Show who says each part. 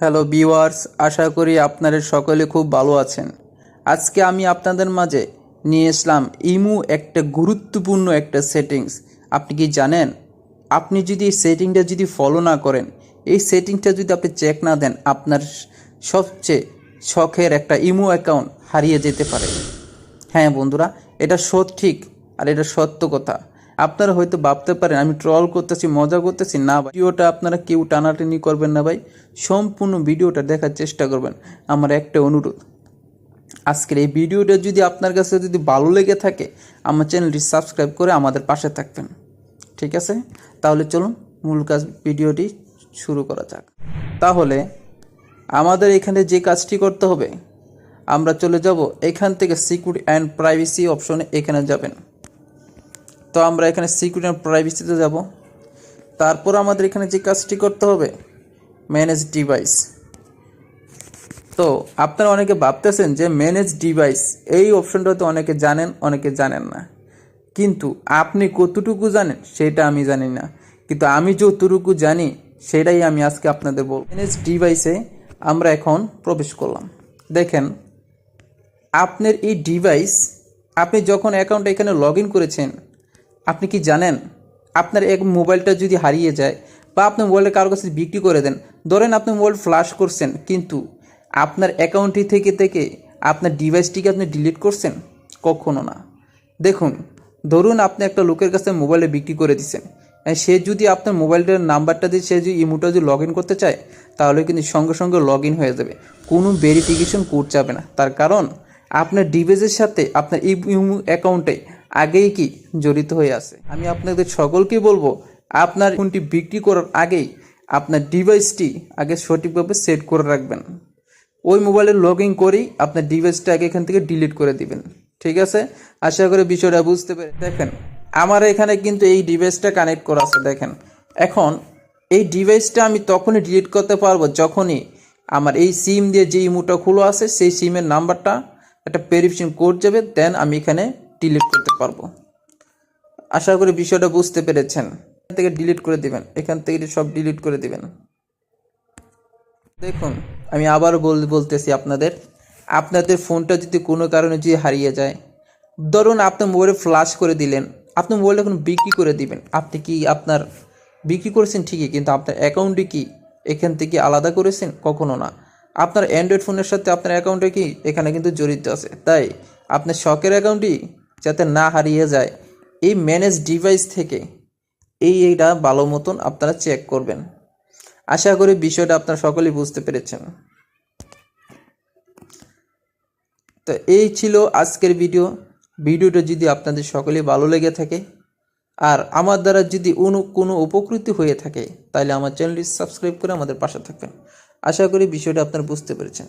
Speaker 1: Hello viewers, আশা করি আপনারা সকলে খুব ভালো আছেন। আজকে আমি আপনাদের মাঝে নিয়ে আসলাম ইমু একটা গুরুত্বপূর্ণ একটা সেটিংস। আপনি কি জানেন, আপনি যদি এই সেটিংটা যদি ফলো না করেন, এই সেটিংটা যদি আপনি চেক না দেন, আপনার সবচেয়ে শখের একটা ইমু অ্যাকাউন্ট হারিয়ে যেতে পারে। হ্যাঁ বন্ধুরা, এটা সঠিক আর এটা সত্য কথা। আপনারা হয়তো ভাবতে পারেন আমি ট্রল করতেছি, মজা করতেছি। না ভাই, ভিডিওটা আপনারা কেউ টানাটানি করবেন না ভাই, সম্পূর্ণ ভিডিওটা দেখার চেষ্টা করবেন। আমার একটা অনুরোধ, আজকের এই ভিডিওটা যদি আপনার কাছে যদি ভালো লেগে থাকে, আমার চ্যানেলটি সাবস্ক্রাইব করে আমাদের পাশে থাকবেন। ঠিক আছে, তাহলে চলুন মূল কাজ ভিডিওটি শুরু করা যাক। তাহলে আমাদের এখানে যে কাজটি করতে হবে, আমরা চলে যাব এখান থেকে সিকিউরিটি অ্যান্ড প্রাইভেসি অপশনে। এখানে যাবেন, তো আমরা এখানে সিকিউরিটি অ্যান্ড প্রাইভেসিতে যাব। তারপর আমাদের এখানে যে কাজটি করতে হবে, ম্যানেজ ডিভাইস। তো আপনারা অনেকে ভাবতেছেন যে ম্যানেজ ডিভাইস এই অপশনটা তো অনেকে জানেন, অনেকে জানেন না। কিন্তু আপনি কতটুকু জানেন সেটা আমি জানি না, কিন্তু আমি যতটুকু জানি সেটাই আমি আজকে আপনাদের বলব। ম্যানেজ ডিভাইসে আমরা এখন প্রবেশ করলাম। দেখেন, আপনার এই ডিভাইস, আপনি যখন অ্যাকাউন্ট এখানে লগ ইন করেছেন, আপনি কি জানেন আপনার এক মোবাইলটা যদি হারিয়ে যায় বা আপনি মোবাইলটা কারোর কাছে বিক্রি করে দেন, ধরেন আপনি মোবাইল ফ্ল্যাশ করছেন, কিন্তু আপনার অ্যাকাউন্টটি থেকে আপনার ডিভাইসটিকে আপনি ডিলিট করছেন? কখনো না। দেখুন, ধরুন আপনি একটা লোকের কাছে মোবাইলে বিক্রি করে দিচ্ছেন, সে যদি আপনার মোবাইলটার নাম্বারটা দিয়ে সে যদি ইমোটা যদি লগ ইন করতে চায়, তাহলে কিন্তু সঙ্গে সঙ্গে লগ ইন হয়ে যাবে, কোনো ভেরিফিকেশন কোড যাবে না। তার কারণ আপনার ডিভাইসের সাথে আপনার ইমো অ্যাকাউন্টে আগেই কি জড়িত হয়ে আছে। আমি আপনাদের সকলকে বলবো, আপনার ফোনটি বিক্রি করার আগেই আপনার ডিভাইসটি আগে সঠিকভাবে সেট করে রাখবেন। ওই মোবাইলে লগ ইন করেই আপনার ডিভাইসটা আগে এখান থেকে ডিলিট করে দিবেন। ঠিক আছে, আশা করি বিষয়টা বুঝতে পেরে। দেখেন, আমার এখানে কিন্তু এই ডিভাইসটা কানেক্ট করা আছে। দেখেন, এখন এই ডিভাইসটা আমি তখনই ডিলিট করতে পারবো যখনই আমার এই সিম দিয়ে যে ইমোটা খোলা আছে সেই সিমের নাম্বারটা একটা ভেরিফিকেশন কোড যাবে, দেন আমি এখানে ডিলিট করতে পারবো। আশা করি বিষয়টা বুঝতে পেরেছেন। এখান থেকে ডিলিট করে দিবেন, এখান থেকে সব ডিলিট করে দিবেন। দেখুন, আমি আবার বলতেছি আপনাদের ফোনটা যদি কোনো কারণে যদি হারিয়ে যায়, ধরুন আপনি মোবাইলে ফ্ল্যাশ করে দিলেন, আপনি মোবাইলটা এখন বিক্রি করে দিবেন। আপনি কি আপনার বিক্রি করেছেন ঠিকই, কিন্তু আপনার অ্যাকাউন্টে কি এখান থেকে আলাদা করেছেন? কখনো না। আপনার অ্যান্ড্রয়েড ফোনের সাথে আপনার অ্যাকাউন্টে কি এখানে কিন্তু জড়িত আছে। তাই আপনার শখের অ্যাকাউন্টটি যাতে না হারিয়ে যায়, এই ম্যানেজ ডিভাইস থেকে এইটা ভালো মতন আপনারা চেক করবেন। আশা করি বিষয়টা আপনারা সকলেই বুঝতে পেরেছেন। তো এই ছিল আজকের ভিডিওটা যদি আপনাদের সকলেই ভালো লেগে থাকে আর আমার দ্বারা যদি কোনো উপকৃত হয়ে থাকে, তাহলে আমার চ্যানেলটি সাবস্ক্রাইব করে আমাদের পাশে থাকবেন। আশা করি বিষয়টা আপনারা বুঝতে পেরেছেন।